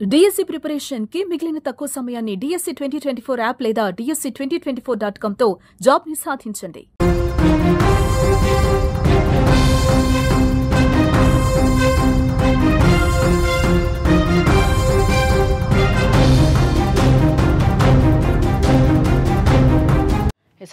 DSC preparation కి మిగిలిన తక్కువ సమయాన్ని డిఎస్సి 2024 యాప్ లేదా DSC2024.com తో జాబ్ ని సాధించండి.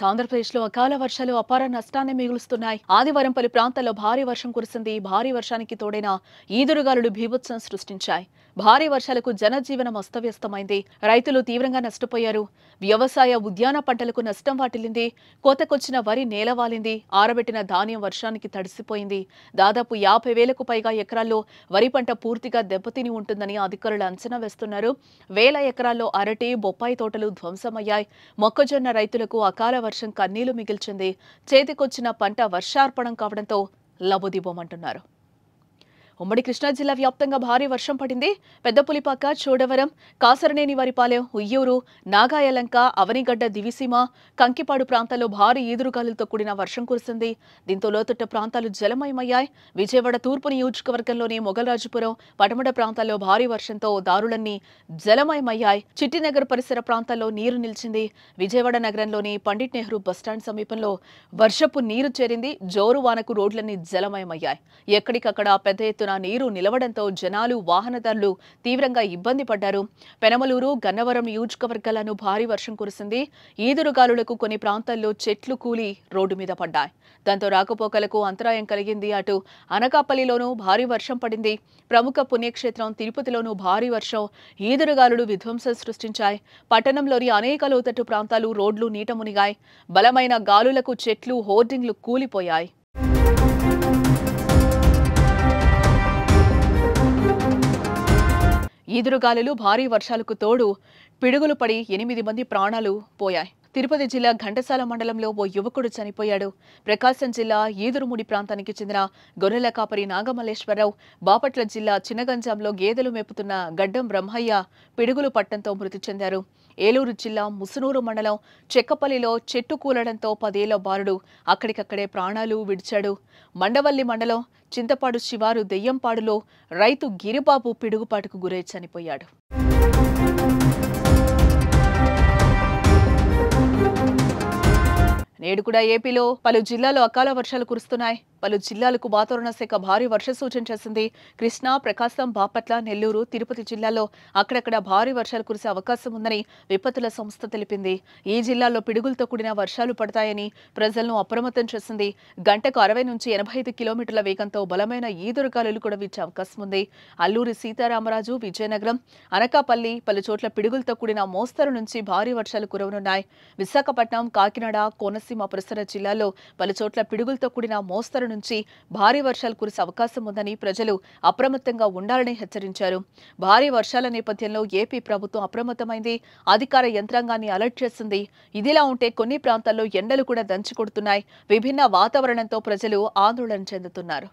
ఆంధ్రప్రదేశ్లో అకాల వర్షాలు అపార నష్టాన్ని మిగులుస్తున్నాయి. ఆదివారం పలు ప్రాంతాల్లో భారీ వర్షం కురిసింది. భారీ వర్షానికి తోడైన ఈదురుగాలులు బీభత్సం సృష్టించాయి. భారీ వర్షాలకు జనజీవనం అస్తవ్యస్తమైంది. రైతులు తీవ్రంగా నష్టపోయారు. వ్యవసాయ ఉద్యాన పంటలకు నష్టం వాటిల్లింది. కోతకొచ్చిన వరి నేలవాలింది. ఆరబెట్టిన ధాన్యం వర్షానికి తడిసిపోయింది. దాదాపు 50,000కు పైగా ఎకరాల్లో వరి పంట పూర్తిగా దెబ్బతిని ఉంటుందని అధికారులు అంచనా వేస్తున్నారు. వేల ఎకరాల్లో అరటి, బొప్పాయి తోటలు ధ్వంసమయ్యాయి. మొక్కజొన్న రైతులకు అకాల వర్షం కన్నీళ్లు మిగిల్చింది. చేతికొచ్చిన పంట వర్షార్పణం కావడంతో లబోదిబోమంటున్నారు. ఉమ్మడి కృష్ణా జిల్లా వ్యాప్తంగా భారీ వర్షం పడింది. పెద్దపులిపాక, చోడవరం, కాసరనేనివారిపాలెం, ఉయ్యూరు, నాగాయలంక, అవనిగడ్డ, దివిసీమ, కంకిపాడు ప్రాంతాల్లో భారీ ఈదురుగాలులతో కూడిన వర్షం కురిసింది. దీంతో లోతట్టు ప్రాంతాలు జలమయమయ్యాయి. విజయవాడ తూర్పు నియోజకవర్గంలోని మొగల్రాజుపురం, పటమడ ప్రాంతాల్లో భారీ వర్షంతో దారులన్నీ జలమయమయ్యాయి. చిట్టినగర్ పరిసర ప్రాంతాల్లో నీరు నిలిచింది. విజయవాడ నగరంలోని పండిట్ నెహ్రూ బస్టాండ్ సమీపంలో వర్షపు నీరు చేరింది. జోరు వానకు రోడ్లన్నీ జలమయమయ్యాయి. ఎక్కడికక్కడ పెద్ద ఎత్తున నీరు నిలవడంతో జనాలు, వాహనదారులు తీవ్రంగా ఇబ్బంది పడ్డారు. పెనమలూరు, గన్నవరం నియోజకవర్గాలను భారీ వర్షం కురిసింది. ఈదురుగాలులకు కొన్ని ప్రాంతాల్లో చెట్లు కూలి రోడ్డు మీద పడ్డాయి. దాంతో రాకపోకలకు అంతరాయం కలిగింది. అటు అనకాపల్లిలోనూ భారీ వర్షం పడింది. ప్రముఖ పుణ్యక్షేత్రం తిరుపతిలోనూ భారీ వర్షం, ఈదురుగాలులు విధ్వంసం సృష్టించాయి. పట్టణంలోని అనేక లోతట్టు ప్రాంతాలు రోడ్లు నీట మునిగాయి. బలమైన గాలులకు చెట్లు, హోర్డింగ్లు కూలిపోయాయి. ఈదురుగాలులు, భారీ వర్షాలకు తోడు పిడుగులు పడి 8 మంది ప్రాణాలు పోయాయి. తిరుపతి జిల్లా ఘంటసాల మండలంలో ఓ యువకుడు చనిపోయాడు. ప్రకాశం జిల్లా ఈదురుముడి ప్రాంతానికి చెందిన గొర్రెల కాపరి నాగమల్లేశ్వరరావు, బాపట్ల జిల్లా చినగంజాంలో గేదెలు మేపుతున్న గడ్డం బ్రహ్మయ్య పిడుగులు పట్టడంతో మృతి చెందారు. ఏలూరు జిల్లా ముసునూరు మండలం చెక్కపల్లిలో చెట్టు కూలడంతో 10 ఏళ్ల బాలుడు అక్కడికక్కడే ప్రాణాలు విడిచాడు. మండవల్లి మండలం చింతపాడు శివారు దెయ్యంపాడులో రైతు గిరిబాబు పిడుగుపాటుకు గురై చనిపోయాడు. నేడు కూడా ఏపీలో పలు జిల్లాల్లో అకాల వర్షాలు కురుస్తున్నాయి. పలు జిల్లాలకు వాతావరణ శాఖ భారీ వర్ష సూచన చేసింది. కృష్ణా, ప్రకాశం, బాపట్ల, నెల్లూరు, తిరుపతి జిల్లాల్లో అక్కడక్కడ భారీ వర్షాలు కురిసే అవకాశం ఉందని విపత్తుల సంస్థ తెలిపింది. ఈ జిల్లాల్లో పిడుగులతో కూడిన వర్షాలు పడతాయని ప్రజలను అప్రమత్తం చేసింది. గంటకు 60 నుంచి 85 కిలోమీటర్ల వేగంతో బలమైన ఈదురుగాలులు కూడా వీచే అవకాశం ఉంది. అల్లూరి సీతారామరాజు, విజయనగరం, అనకాపల్లి పలు చోట్ల పిడుగులతో కూడిన మోస్తరు నుంచి భారీ వర్షాలు కురవనున్నాయి. విశాఖపట్నం, కాకినాడ, కోనసీమ పరిసర జిల్లాల్లో పలు చోట్ల పిడుగులతో కూడిన మోస్తరు నుంచి భారీ వర్షాలు కురిసే అవకాశం ఉందని ప్రజలు అప్రమత్తంగా ఉండాలని హెచ్చరించారు. భారీ వర్షాల నేపథ్యంలో ఏపీ ప్రభుత్వం అప్రమత్తమైంది. అధికార యంత్రాంగాన్ని అలర్ట్ చేసింది. ఇదిలా ఉంటే కొన్ని ప్రాంతాల్లో ఎండలు కూడా దంచి కొడుతున్నాయి. విభిన్న వాతావరణంతో ప్రజలు ఆందోళన చెందుతున్నారు.